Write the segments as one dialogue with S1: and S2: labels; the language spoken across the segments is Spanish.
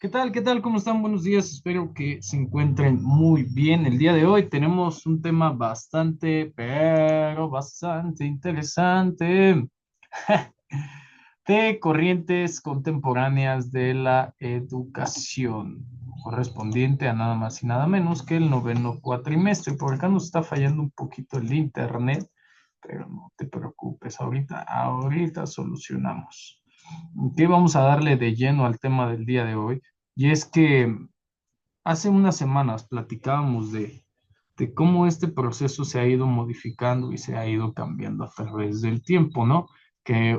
S1: ¿Qué tal? ¿Qué tal? ¿Cómo están? Buenos días. Espero que se encuentren muy bien. El día de hoy tenemos un tema bastante, pero bastante interesante de corrientes contemporáneas de la educación, correspondiente a nada más y nada menos que el noveno cuatrimestre. Por acá nos está fallando un poquito el internet, pero no te preocupes, ahorita solucionamos. ¿Qué vamos a darle de lleno al tema del día de hoy? Y es que hace unas semanas platicábamos de cómo este proceso se ha ido modificando y se ha ido cambiando a través del tiempo, ¿no? Que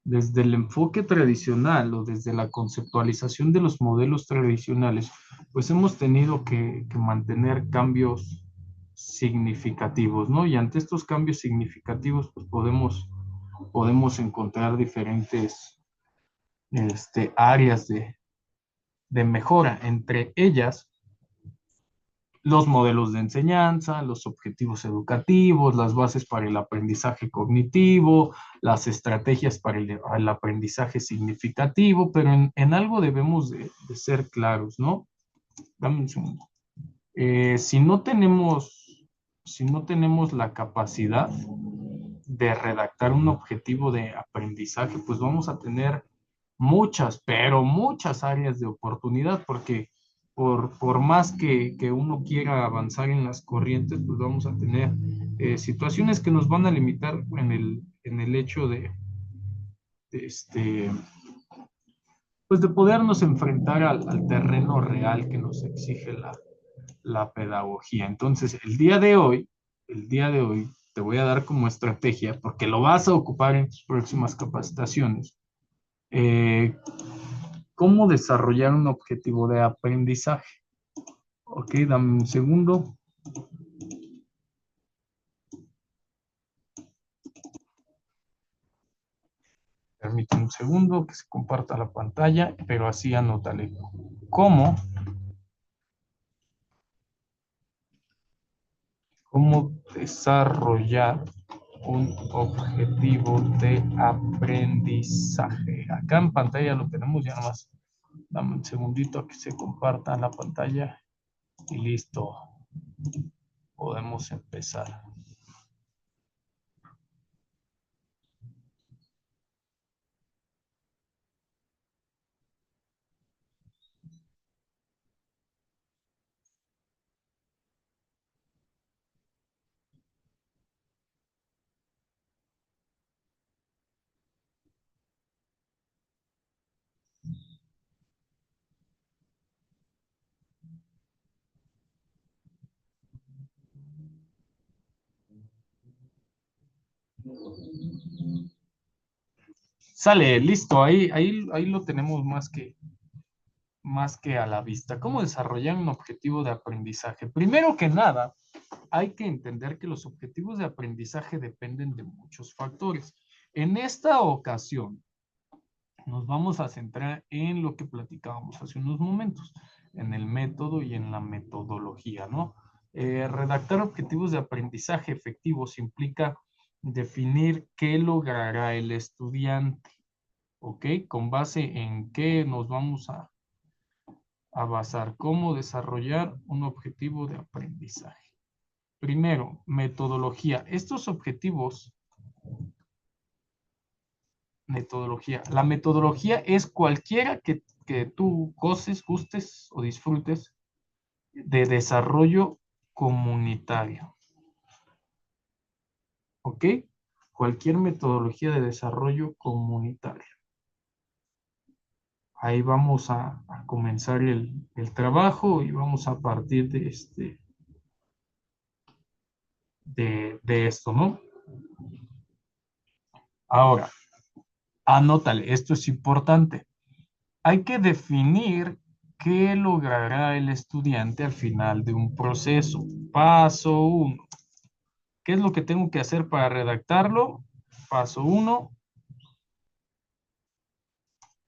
S1: desde el enfoque tradicional o desde la conceptualización de los modelos tradicionales, pues hemos tenido que mantener cambios significativos, ¿no? Y ante estos cambios significativos, pues podemos encontrar diferentes áreas de mejora, entre ellas los modelos de enseñanza, los objetivos educativos, las bases para el aprendizaje cognitivo, las estrategias para el aprendizaje significativo, pero en algo debemos de ser claros, ¿no? Dame un segundo. Si no tenemos la capacidad de redactar un objetivo de aprendizaje, pues vamos a tener muchas, pero muchas áreas de oportunidad, porque por más que uno quiera avanzar en las corrientes, pues vamos a tener situaciones que nos van a limitar en el hecho de pues de podernos enfrentar al terreno real que nos exige la pedagogía. Entonces, el día de hoy te voy a dar como estrategia, porque lo vas a ocupar en tus próximas capacitaciones, eh, cómo desarrollar un objetivo de aprendizaje. Ok, dame un segundo. Permíteme un segundo que se comparta la pantalla, pero así anótale. ¿Cómo, cómo desarrollar un objetivo de aprendizaje? Acá en pantalla lo tenemos, ya nomás dame un segundito a que se comparta la pantalla y listo, podemos empezar. Sale, listo, ahí lo tenemos más que a la vista. ¿Cómo desarrollar un objetivo de aprendizaje? Primero que nada, hay que entender que los objetivos de aprendizaje dependen de muchos factores. En esta ocasión, nos vamos a centrar en lo que platicábamos hace unos momentos, en el método y en la metodología, ¿no? Redactar objetivos de aprendizaje efectivos implica definir qué logrará el estudiante, ¿ok? Con base en qué nos vamos a basar, cómo desarrollar un objetivo de aprendizaje. Primero, metodología. Estos objetivos, metodología. La metodología es cualquiera que tú goces, gustes o disfrutes de desarrollo comunitario, ¿ok? Cualquier metodología de desarrollo comunitario. Ahí vamos a comenzar el trabajo y vamos a partir de esto, ¿no? Ahora, anótale, esto es importante. Hay que definir qué logrará el estudiante al final de un proceso. Paso uno. ¿Qué es lo que tengo que hacer para redactarlo? Paso uno,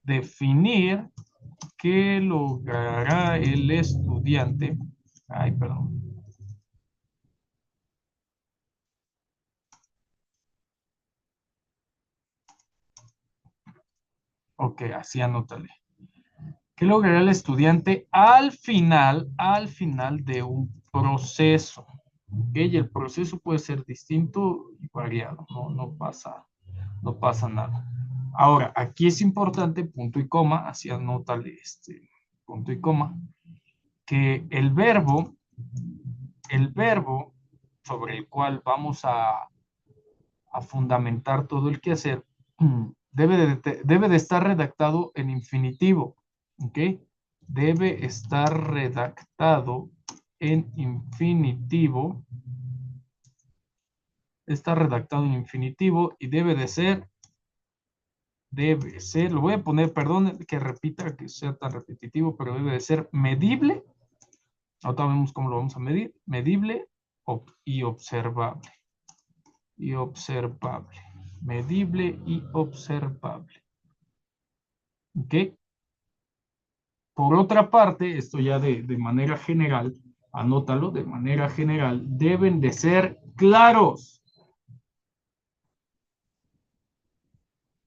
S1: definir qué logrará el estudiante. Ay, perdón. Ok, así anótale. ¿Qué logrará el estudiante al final de un proceso? ¿Ok? Y el proceso puede ser distinto y variado, no pasa nada. Ahora, aquí es importante, punto y coma, así anótale este punto y coma, que el verbo sobre el cual vamos a fundamentar todo el quehacer, debe de estar redactado en infinitivo, ¿ok? Debe estar redactado en infinitivo, está redactado en infinitivo y debe ser, lo voy a poner, perdón que repita, que sea tan repetitivo, pero debe de ser medible. Ahora vemos cómo lo vamos a medir, medible y observable. Y observable. Medible y observable. ¿Ok? Por otra parte, esto ya de manera general, anótalo, de manera general, deben de ser claros.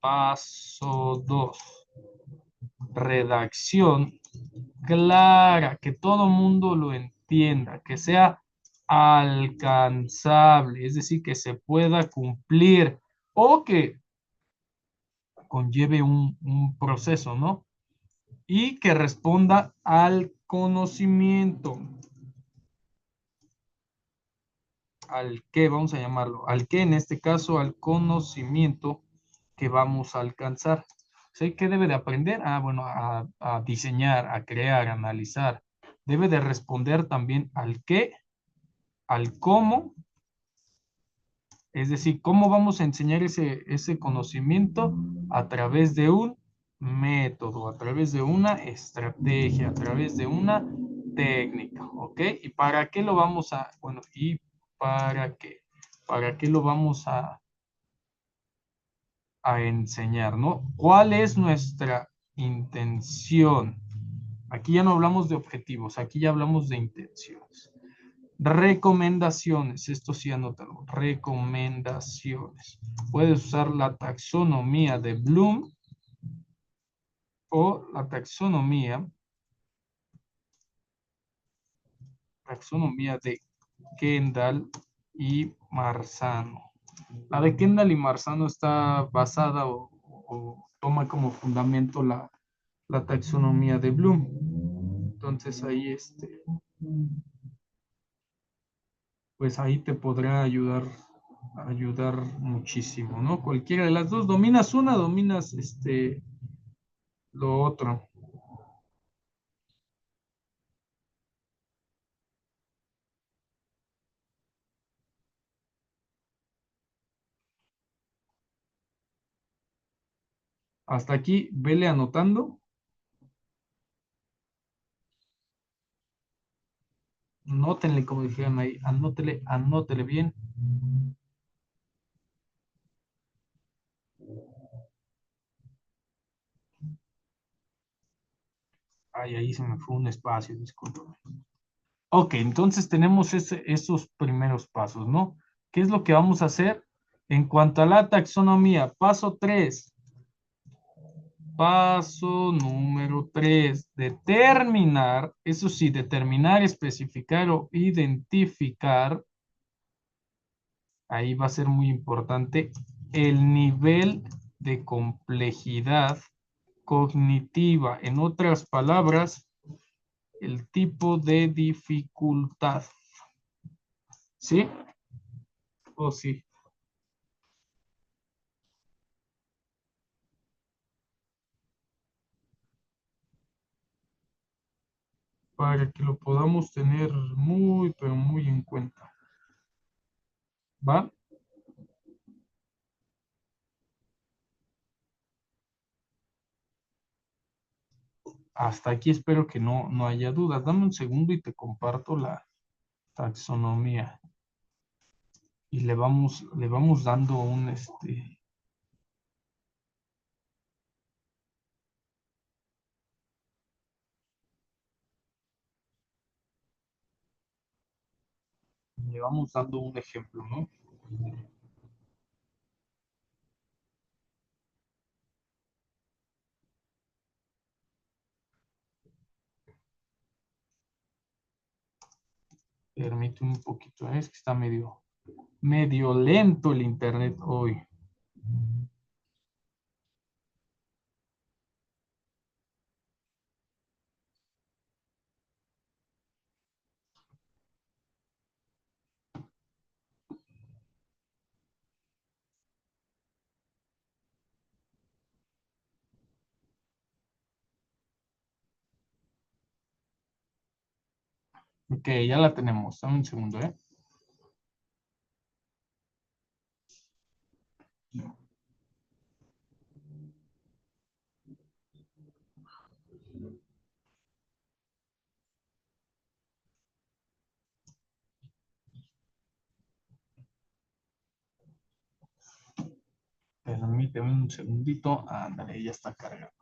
S1: Paso 2. Redacción clara, que todo mundo lo entienda, que sea alcanzable, es decir, que se pueda cumplir o que conlleve un proceso, ¿no? Y que responda al conocimiento. Al que vamos a llamarlo, al que en este caso al conocimiento que vamos a alcanzar. ¿Sí? ¿Qué debe de aprender? Ah, bueno, a diseñar, a crear, a analizar. Debe de responder también al qué, al cómo, es decir, cómo vamos a enseñar ese conocimiento a través de un método, a través de una estrategia, a través de una técnica, ¿ok? ¿Y para qué lo vamos a, bueno, y para qué? ¿Para qué lo vamos a enseñar, ¿no? ¿Cuál es nuestra intención? Aquí ya no hablamos de objetivos, aquí ya hablamos de intenciones. Recomendaciones, esto sí anótalo, recomendaciones. Puedes usar la taxonomía de Bloom o la taxonomía de Kendall y Marzano. La de Kendall y Marzano está basada o toma como fundamento la taxonomía de Bloom. Entonces ahí pues ahí te podrá ayudar muchísimo, ¿no? Cualquiera de las dos, dominas una, dominas lo otro. Hasta aquí, vele anotando, anótenle como dijeron ahí, anótele bien. Ay, ahí se me fue un espacio, discúlpame. Ok, entonces tenemos esos primeros pasos, ¿no? ¿Qué es lo que vamos a hacer? En cuanto a la taxonomía, paso 3. Paso número 3. Determinar, eso sí, determinar, especificar o identificar, ahí va a ser muy importante, el nivel de complejidad cognitiva. En otras palabras, el tipo de dificultad. ¿Sí? ¿O sí? Para que lo podamos tener muy, pero muy en cuenta. ¿Va? Hasta aquí espero que no haya dudas. Dame un segundo y te comparto la taxonomía. Y le vamos dando le vamos dando un ejemplo, ¿no? Permíteme un poquito, es que está medio lento el internet hoy. Ok, ya la tenemos. Dame un segundo, ¿eh? Permíteme un segundito. Ándale, ya está cargando.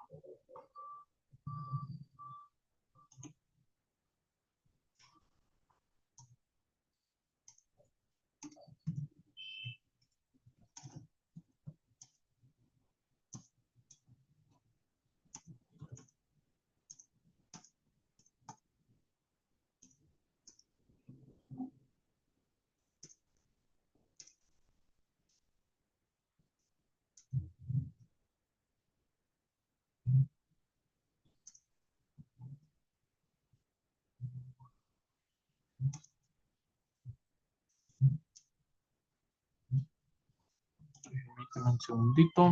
S1: Permíteme un segundito.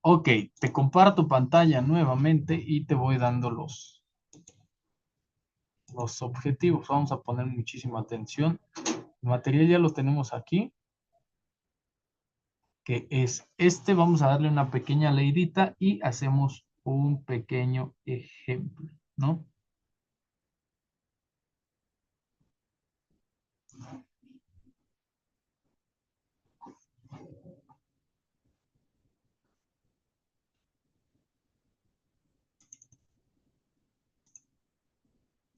S1: Ok, te comparto pantalla nuevamente y te voy dando los objetivos. Vamos a poner muchísima atención. El material ya lo tenemos aquí, que es este. Vamos a darle una pequeña leidita y hacemos un pequeño ejemplo, ¿no?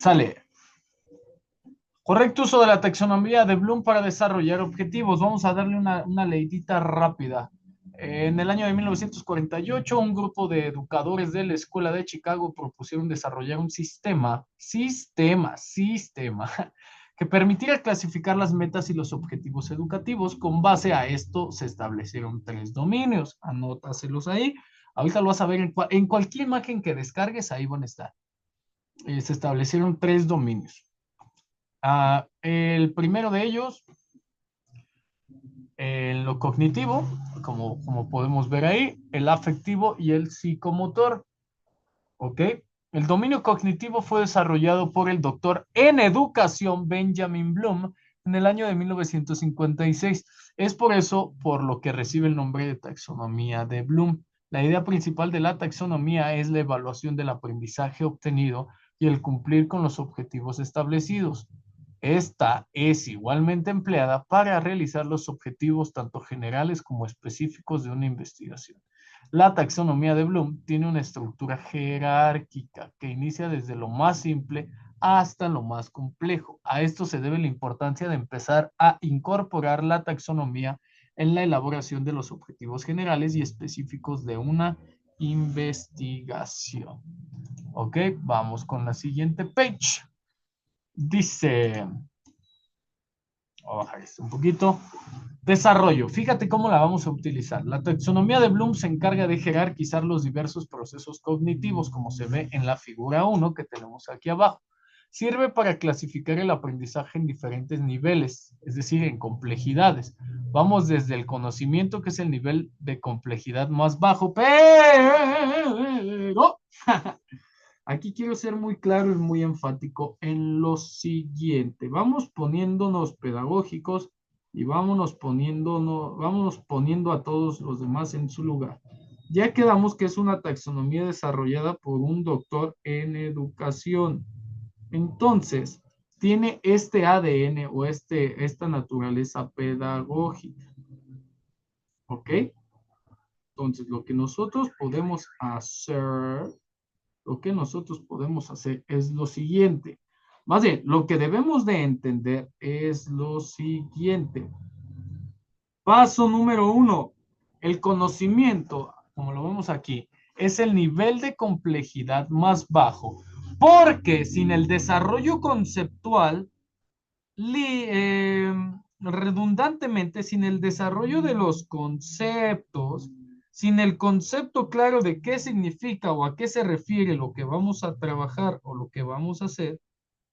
S1: Sale. Correcto uso de la taxonomía de Bloom para desarrollar objetivos. Vamos a darle una leidita rápida. En el año de 1948, un grupo de educadores de la Escuela de Chicago propusieron desarrollar un sistema, que permitiera clasificar las metas y los objetivos educativos. Con base a esto se establecieron 3 dominios. Anótaselos ahí. Ahorita lo vas a ver en cualquier imagen que descargues, ahí van a estar. Se establecieron 3 dominios. El primero de ellos, en lo cognitivo, como podemos ver ahí, el afectivo y el psicomotor. ¿Ok? El dominio cognitivo fue desarrollado por el doctor en educación Benjamin Bloom en el año de 1956. Es por eso por lo que recibe el nombre de taxonomía de Bloom. La idea principal de la taxonomía es la evaluación del aprendizaje obtenido y el cumplir con los objetivos establecidos. Esta es igualmente empleada para realizar los objetivos tanto generales como específicos de una investigación. La taxonomía de Bloom tiene una estructura jerárquica que inicia desde lo más simple hasta lo más complejo. A esto se debe la importancia de empezar a incorporar la taxonomía en la elaboración de los objetivos generales y específicos de una investigación. Ok, vamos con la siguiente page. Dice, voy a bajar esto un poquito. Desarrollo. Fíjate cómo la vamos a utilizar. La taxonomía de Bloom se encarga de jerarquizar los diversos procesos cognitivos, como se ve en la figura 1 que tenemos aquí abajo. Sirve para clasificar el aprendizaje en diferentes niveles, es decir, en complejidades. Vamos desde el conocimiento, que es el nivel de complejidad más bajo, pero aquí quiero ser muy claro y muy enfático en lo siguiente. Vamos poniéndonos pedagógicos y vámonos poniendo a todos los demás en su lugar. Ya quedamos que es una taxonomía desarrollada por un doctor en educación. Entonces, tiene este ADN o esta naturaleza pedagógica. ¿Ok? Entonces, lo que nosotros podemos hacer es lo siguiente. Más bien, lo que debemos de entender es lo siguiente. Paso número 1. El conocimiento, como lo vemos aquí, es el nivel de complejidad más bajo, porque sin el desarrollo conceptual, redundantemente, sin el desarrollo de los conceptos, sin el concepto claro de qué significa o a qué se refiere lo que vamos a trabajar o lo que vamos a hacer,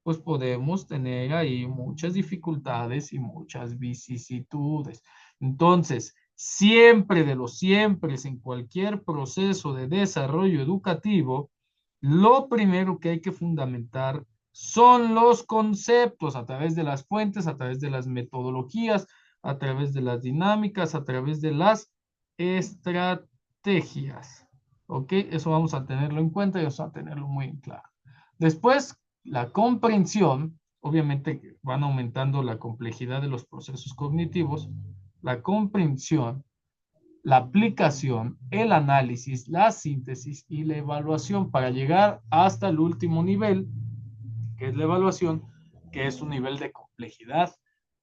S1: pues podemos tener ahí muchas dificultades y muchas vicisitudes. Entonces, siempre de los siempre, en cualquier proceso de desarrollo educativo, lo primero que hay que fundamentar son los conceptos a través de las fuentes, a través de las metodologías, a través de las dinámicas, a través de las estrategias. ¿Ok? Eso vamos a tenerlo en cuenta y vamos a tenerlo muy en claro. Después, la comprensión, obviamente van aumentando la complejidad de los procesos cognitivos, la comprensión, la aplicación, el análisis, la síntesis y la evaluación para llegar hasta el último nivel, que es la evaluación, que es un nivel de complejidad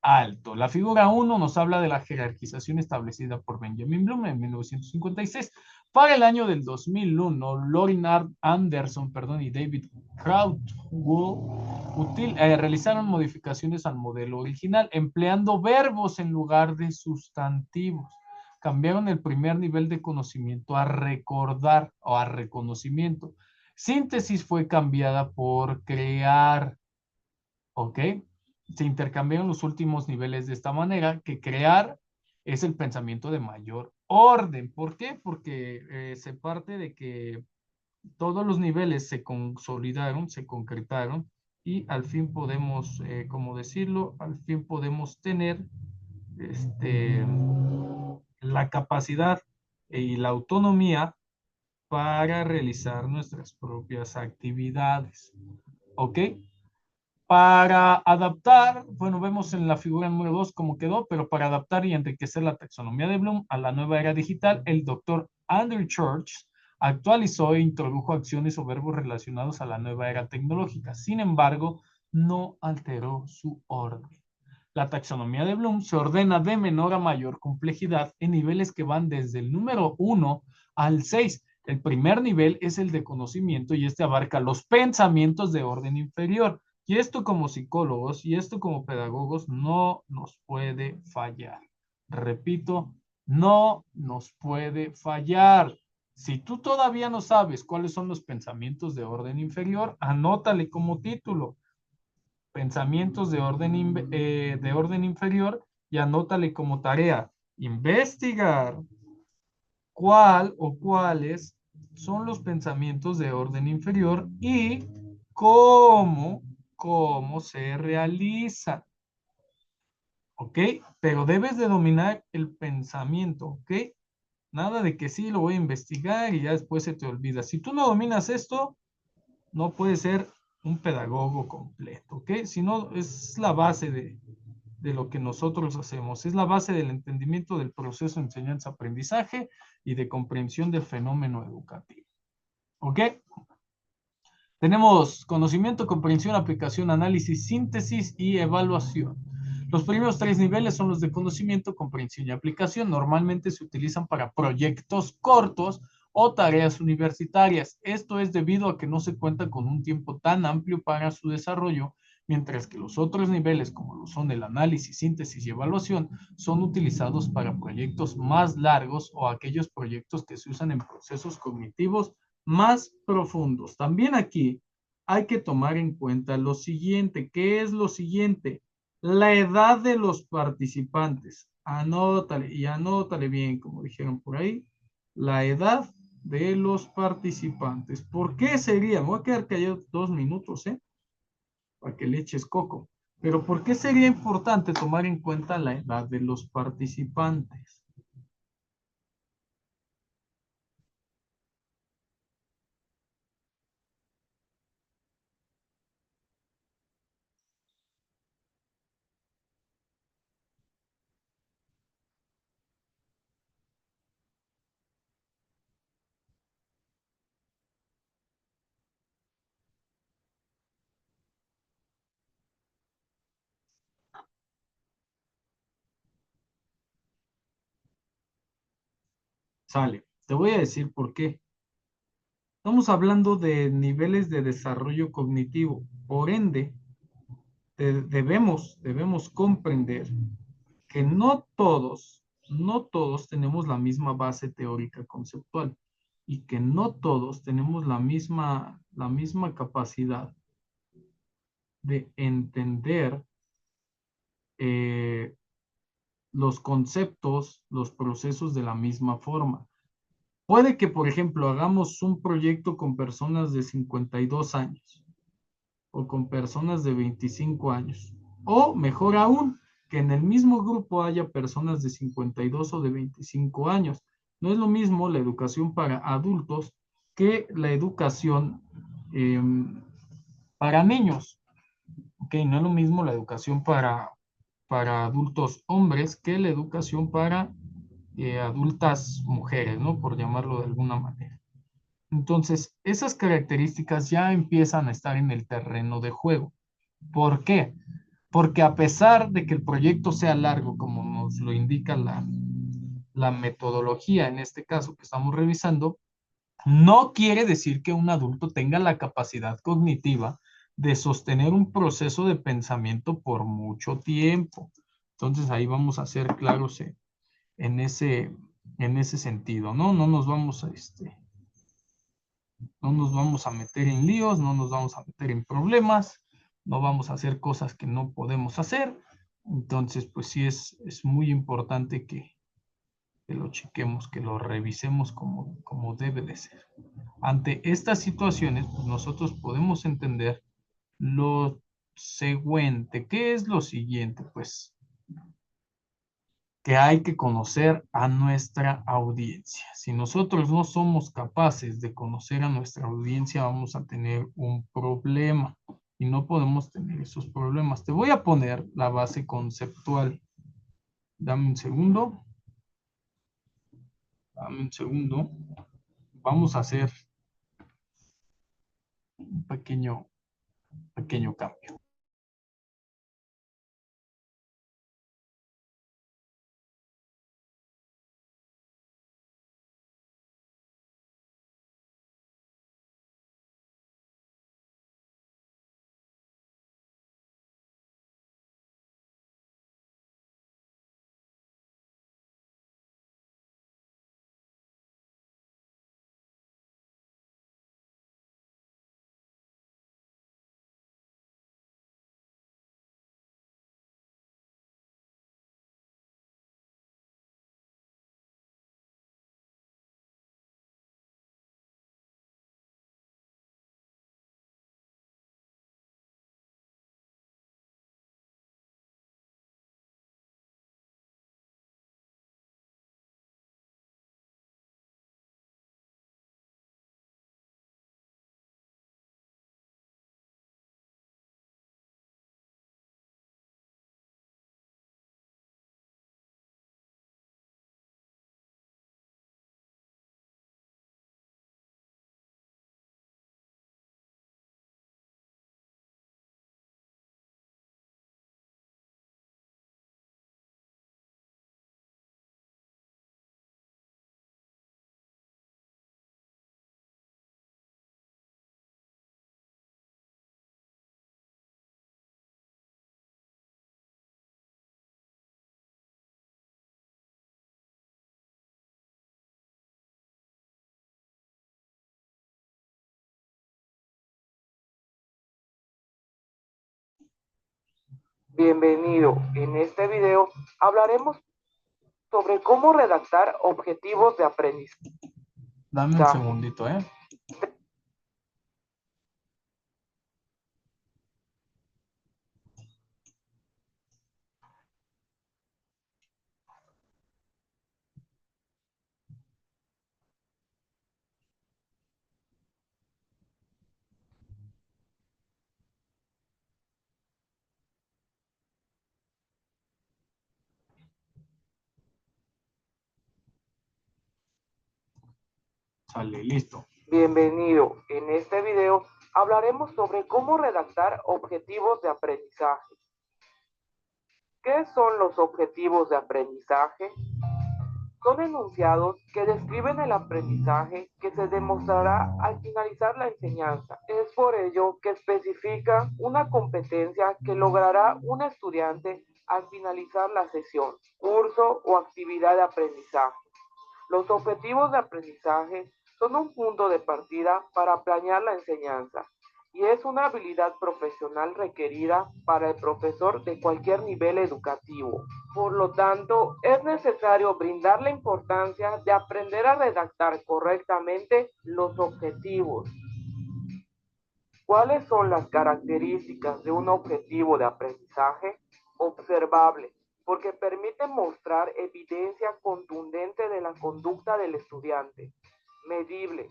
S1: alto. La figura 1 nos habla de la jerarquización establecida por Benjamin Bloom en 1956. Para el año del 2001, Lorin Anderson y David Krautwell realizaron modificaciones al modelo original, empleando verbos en lugar de sustantivos. Cambiaron el primer nivel de conocimiento a recordar o a reconocimiento. Síntesis fue cambiada por crear, ¿ok? Se intercambiaron los últimos niveles de esta manera, que crear es el pensamiento de mayor orden. ¿Por qué? Porque se parte de que todos los niveles se consolidaron, se concretaron y al fin podemos, ¿cómo decirlo? Al fin podemos tener la capacidad y la autonomía para realizar nuestras propias actividades. ¿Ok? Para adaptar, bueno, vemos en la figura número 2 cómo quedó, pero para adaptar y enriquecer la taxonomía de Bloom a la nueva era digital, el doctor Andrew Church actualizó e introdujo acciones o verbos relacionados a la nueva era tecnológica. Sin embargo, no alteró su orden. La taxonomía de Bloom se ordena de menor a mayor complejidad en niveles que van desde el número 1 al 6. El primer nivel es el de conocimiento y este abarca los pensamientos de orden inferior. Y esto como psicólogos y esto como pedagogos no nos puede fallar. Repito, no nos puede fallar. Si tú todavía no sabes cuáles son los pensamientos de orden inferior, anótale como título pensamientos de orden inferior y anótale como tarea investigar cuál o cuáles son los pensamientos de orden inferior y cómo se realizan. ¿Ok? Pero debes de dominar el pensamiento, ¿ok? Nada de que sí, lo voy a investigar y ya después se te olvida. Si tú no dominas esto, no puedes ser un pedagogo completo, ¿ok? Si no, es la base de lo que nosotros hacemos. Es la base del entendimiento del proceso de enseñanza-aprendizaje y de comprensión del fenómeno educativo. ¿Ok? Tenemos conocimiento, comprensión, aplicación, análisis, síntesis y evaluación. Los primeros tres niveles son los de conocimiento, comprensión y aplicación. Normalmente se utilizan para proyectos cortos o tareas universitarias. Esto es debido a que no se cuenta con un tiempo tan amplio para su desarrollo, mientras que los otros niveles, como lo son el análisis, síntesis y evaluación, son utilizados para proyectos más largos o aquellos proyectos que se usan en procesos cognitivos más profundos. También aquí hay que tomar en cuenta lo siguiente. ¿Qué es lo siguiente? La edad de los participantes. Anótale y anótale bien, como dijeron por ahí, la edad de los participantes. ¿Por qué sería? Me voy a quedar callado 2 minutos, para que le eches coco. Pero ¿por qué sería importante tomar en cuenta la edad de los participantes? Sale. Te voy a decir por qué. Estamos hablando de niveles de desarrollo cognitivo. Por ende, debemos comprender que no todos tenemos la misma base teórica conceptual y que no todos tenemos la misma capacidad de entender eh, los conceptos, los procesos de la misma forma. Puede que, por ejemplo, hagamos un proyecto con personas de 52 años o con personas de 25 años. O mejor aún, que en el mismo grupo haya personas de 52 o de 25 años. No es lo mismo la educación para adultos que la educación eh, para niños. Ok, no es lo mismo la educación para adultos hombres que la educación para adultas mujeres, ¿no? Por llamarlo de alguna manera. Entonces, esas características ya empiezan a estar en el terreno de juego. ¿Por qué? Porque a pesar de que el proyecto sea largo, como nos lo indica la metodología en este caso que estamos revisando, no quiere decir que un adulto tenga la capacidad cognitiva de sostener un proceso de pensamiento por mucho tiempo. Entonces ahí vamos a ser claros en ese sentido, ¿no? No nos vamos a meter en líos, no nos vamos a meter en problemas, no vamos a hacer cosas que no podemos hacer. Entonces, pues sí es muy importante que lo chequemos, que lo revisemos como debe de ser. Ante estas situaciones, pues nosotros podemos entender lo siguiente. ¿Qué es lo siguiente? Pues que hay que conocer a nuestra audiencia. Si nosotros no somos capaces de conocer a nuestra audiencia, vamos a tener un problema y no podemos tener esos problemas. Te voy a poner la base conceptual. Dame un segundo. Dame un segundo. vamos a hacer un pequeño cambio.
S2: Bienvenido. En este video hablaremos sobre cómo redactar objetivos de aprendizaje.
S1: Dame un segundito, ¿eh? Sale, listo.
S2: Bienvenido. En este video hablaremos sobre cómo redactar objetivos de aprendizaje. ¿Qué son los objetivos de aprendizaje? Son enunciados que describen el aprendizaje que se demostrará al finalizar la enseñanza. Es por ello que especifica una competencia que logrará un estudiante al finalizar la sesión, curso o actividad de aprendizaje. Los objetivos de aprendizaje son un punto de partida para planear la enseñanza y es una habilidad profesional requerida para el profesor de cualquier nivel educativo. Por lo tanto, es necesario brindar la importancia de aprender a redactar correctamente los objetivos. ¿Cuáles son las características de un objetivo de aprendizaje? Observable, porque permite mostrar evidencia contundente de la conducta del estudiante. Medible,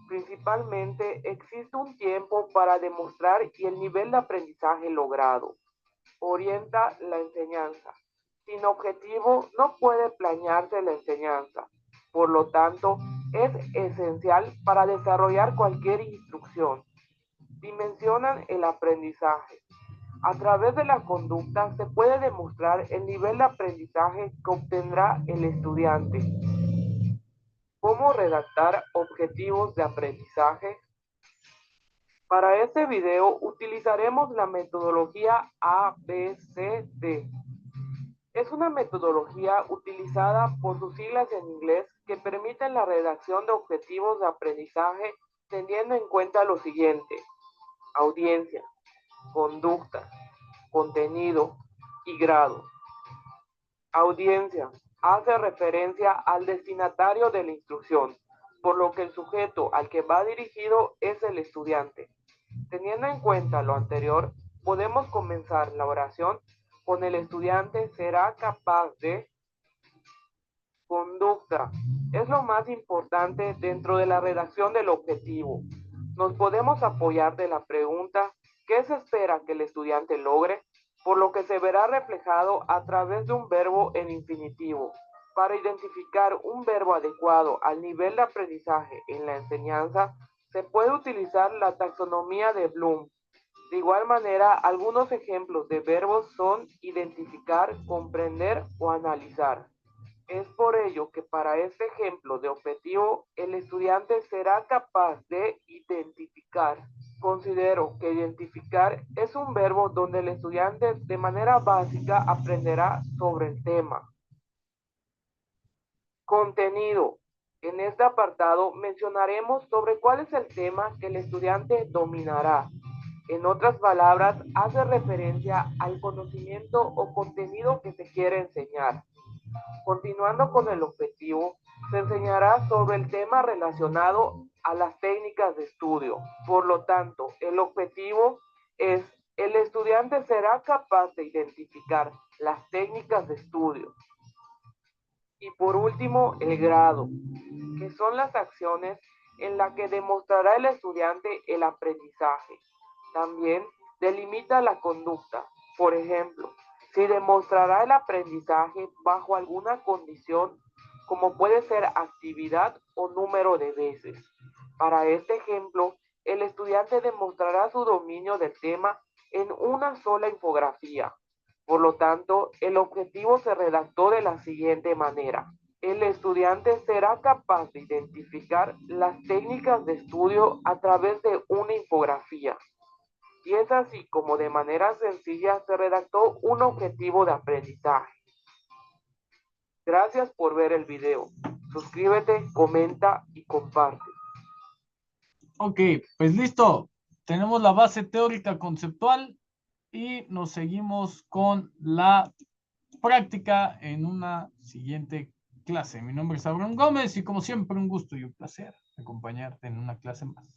S2: principalmente existe un tiempo para demostrar y el nivel de aprendizaje logrado. Orienta la enseñanza. Sin objetivo no puede planearse la enseñanza. Por lo tanto, es esencial para desarrollar cualquier instrucción. Dimensionan el aprendizaje. A través de la conducta se puede demostrar el nivel de aprendizaje que obtendrá el estudiante. ¿Cómo redactar objetivos de aprendizaje? Para este video utilizaremos la metodología ABCD. Es una metodología utilizada por sus siglas en inglés que permiten la redacción de objetivos de aprendizaje teniendo en cuenta lo siguiente: audiencia, conducta, contenido y grado. Audiencia hace referencia al destinatario de la instrucción, por lo que el sujeto al que va dirigido es el estudiante. Teniendo en cuenta lo anterior, podemos comenzar la oración con el estudiante será capaz de. Conducta es lo más importante dentro de la redacción del objetivo. Nos podemos apoyar de la pregunta ¿qué se espera que el estudiante logre? Por lo que se verá reflejado a través de un verbo en infinitivo. Para identificar un verbo adecuado al nivel de aprendizaje en la enseñanza, se puede utilizar la taxonomía de Bloom. De igual manera, algunos ejemplos de verbos son identificar, comprender o analizar. Es por ello que para este ejemplo de objetivo, el estudiante será capaz de identificar. Considero que identificar es un verbo donde el estudiante de manera básica aprenderá sobre el tema. Contenido. En este apartado mencionaremos sobre cuál es el tema que el estudiante dominará. En otras palabras, hace referencia al conocimiento o contenido que se quiere enseñar. Continuando con el objetivo, se enseñará sobre el tema relacionado a las técnicas de estudio. Por lo tanto, el objetivo es el estudiante será capaz de identificar las técnicas de estudio. Y por último, el grado, que son las acciones en las que demostrará el estudiante el aprendizaje. También delimita la conducta. Por ejemplo, si demostrará el aprendizaje bajo alguna condición, como puede ser actividad o número de veces. Para este ejemplo, el estudiante demostrará su dominio del tema en una sola infografía. Por lo tanto, el objetivo se redactó de la siguiente manera. El estudiante será capaz de identificar las técnicas de estudio a través de una infografía. Y es así como de manera sencilla se redactó un objetivo de aprendizaje. Gracias por ver el video. Suscríbete, comenta y comparte.
S1: Ok, pues listo. Tenemos la base teórica conceptual y nos seguimos con la práctica en una siguiente clase. Mi nombre es Abraham Gómez y como siempre un gusto y un placer acompañarte en una clase más.